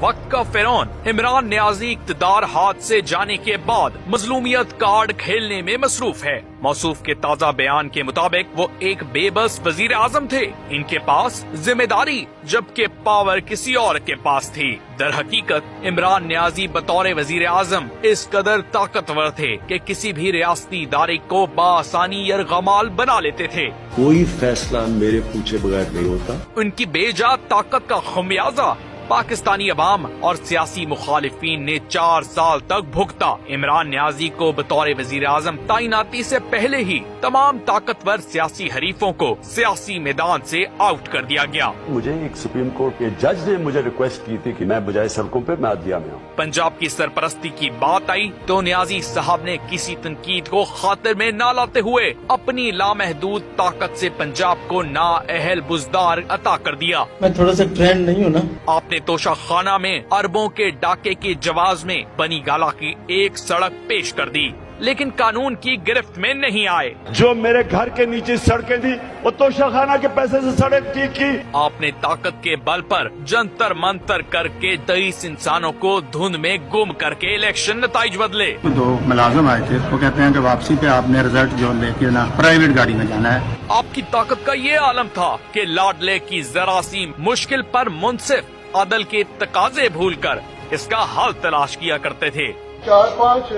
वक्त का फिरौन इमरान नियाजी इक्तदार हाथ से जाने के बाद मजलूमियत कार्ड खेलने में मसरूफ है। मौसूफ के ताज़ा बयान के मुताबिक वो एक बेबस वजीर आजम थे। इनके पास जिम्मेदारी जबकि पावर किसी और के पास थी। दर हकीकत इमरान नियाजी बतौर वजीर आजम इस कदर ताकतवर थे कि किसी भी रियासती इदारे को बासानी यरगमाल बना लेते थे। कोई फैसला मेरे पूछे बगैर नहीं होता। उनकी बेजा ताकत का खमियाजा पाकिस्तानी अवाम और सियासी मुखालिफिन ने 4 साल तक भुगता। इमरान नियाजी को बतौर वजीर आजम तैनाती से पहले ही तमाम ताकतवर सियासी हरीफों को सियासी मैदान से आउट कर दिया गया। मुझे एक सुप्रीम कोर्ट के जज ने मुझे रिक्वेस्ट की थी कि मैं बजाय सड़कों पे मैं अदलिया में आऊँ। पंजाब की सरपरस्ती की बात आई तो नियाजी साहब ने किसी तनकीद को खातिर में न लाते हुए अपनी लामहदूद ताकत से पंजाब को नाअहल बुजदार अता कर दिया। मैं थोड़ा सा ट्रेंड नहीं हूँ ना। आपने तोशा खाना में अरबों के डाके के जवाब में बनी गाला की एक सड़क पेश कर दी, लेकिन कानून की गिरफ्त में नहीं आए। जो मेरे घर के नीचे सड़कें थी वो तोशाखाना के पैसे से सड़क ठीक की। आपने ताकत के बल पर जंतर मंतर करके 23 इंसानों को धुंध में गुम करके इलेक्शन नताइज बदले। 2 मुलाजिम आए थे, वो कहते हैं कि वापसी पे आपने रिजल्ट जो लेके ना प्राइवेट गाड़ी में जाना है। आपकी ताकत का ये आलम था कि लाडले की जरा सी मुश्किल पर मुनसिफ अदल के तकाजे भूलकर इसका हल तलाश किया करते थे। 4-5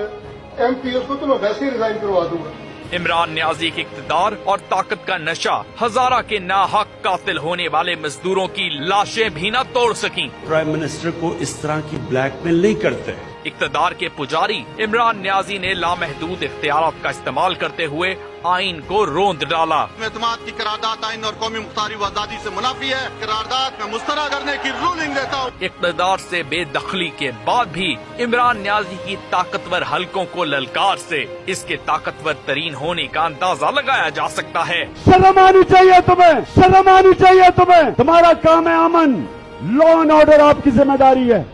MP को तो मैं वैसे ही रिजाइन करवा दूंगा। इमरान नियाजी के इक़्तिदार और ताकत का नशा हजारा के नाहक कातिल होने वाले मजदूरों की लाशें भी न तोड़ सकी। प्राइम मिनिस्टर को इस तरह की ब्लैकमेल नहीं करते। इक़्तिदार के पुजारी इमरान नियाजी ने लामहदूद इख्तियारात का इस्तेमाल करते हुए आइन को रोंद डाला। एतमाद की करारदाद आइन और कौमी मुख्तारी व आजादी से मुनाफी है। करारदाद में मुस्तरद करने की रूलिंग देता हूँ। इक़्तिदार से बेदखली के बाद भी इमरान नियाजी की ताकतवर हलकों को ललकार से इसके ताकतवर तरीन होने का अंदाजा लगाया जा सकता है। शर्म आनी चाहिए तुम्हें, शर्म आनी चाहिए तुम्हें। तुम्हारा काम है अमन, लॉ एंड ऑर्डर आपकी जिम्मेदारी है।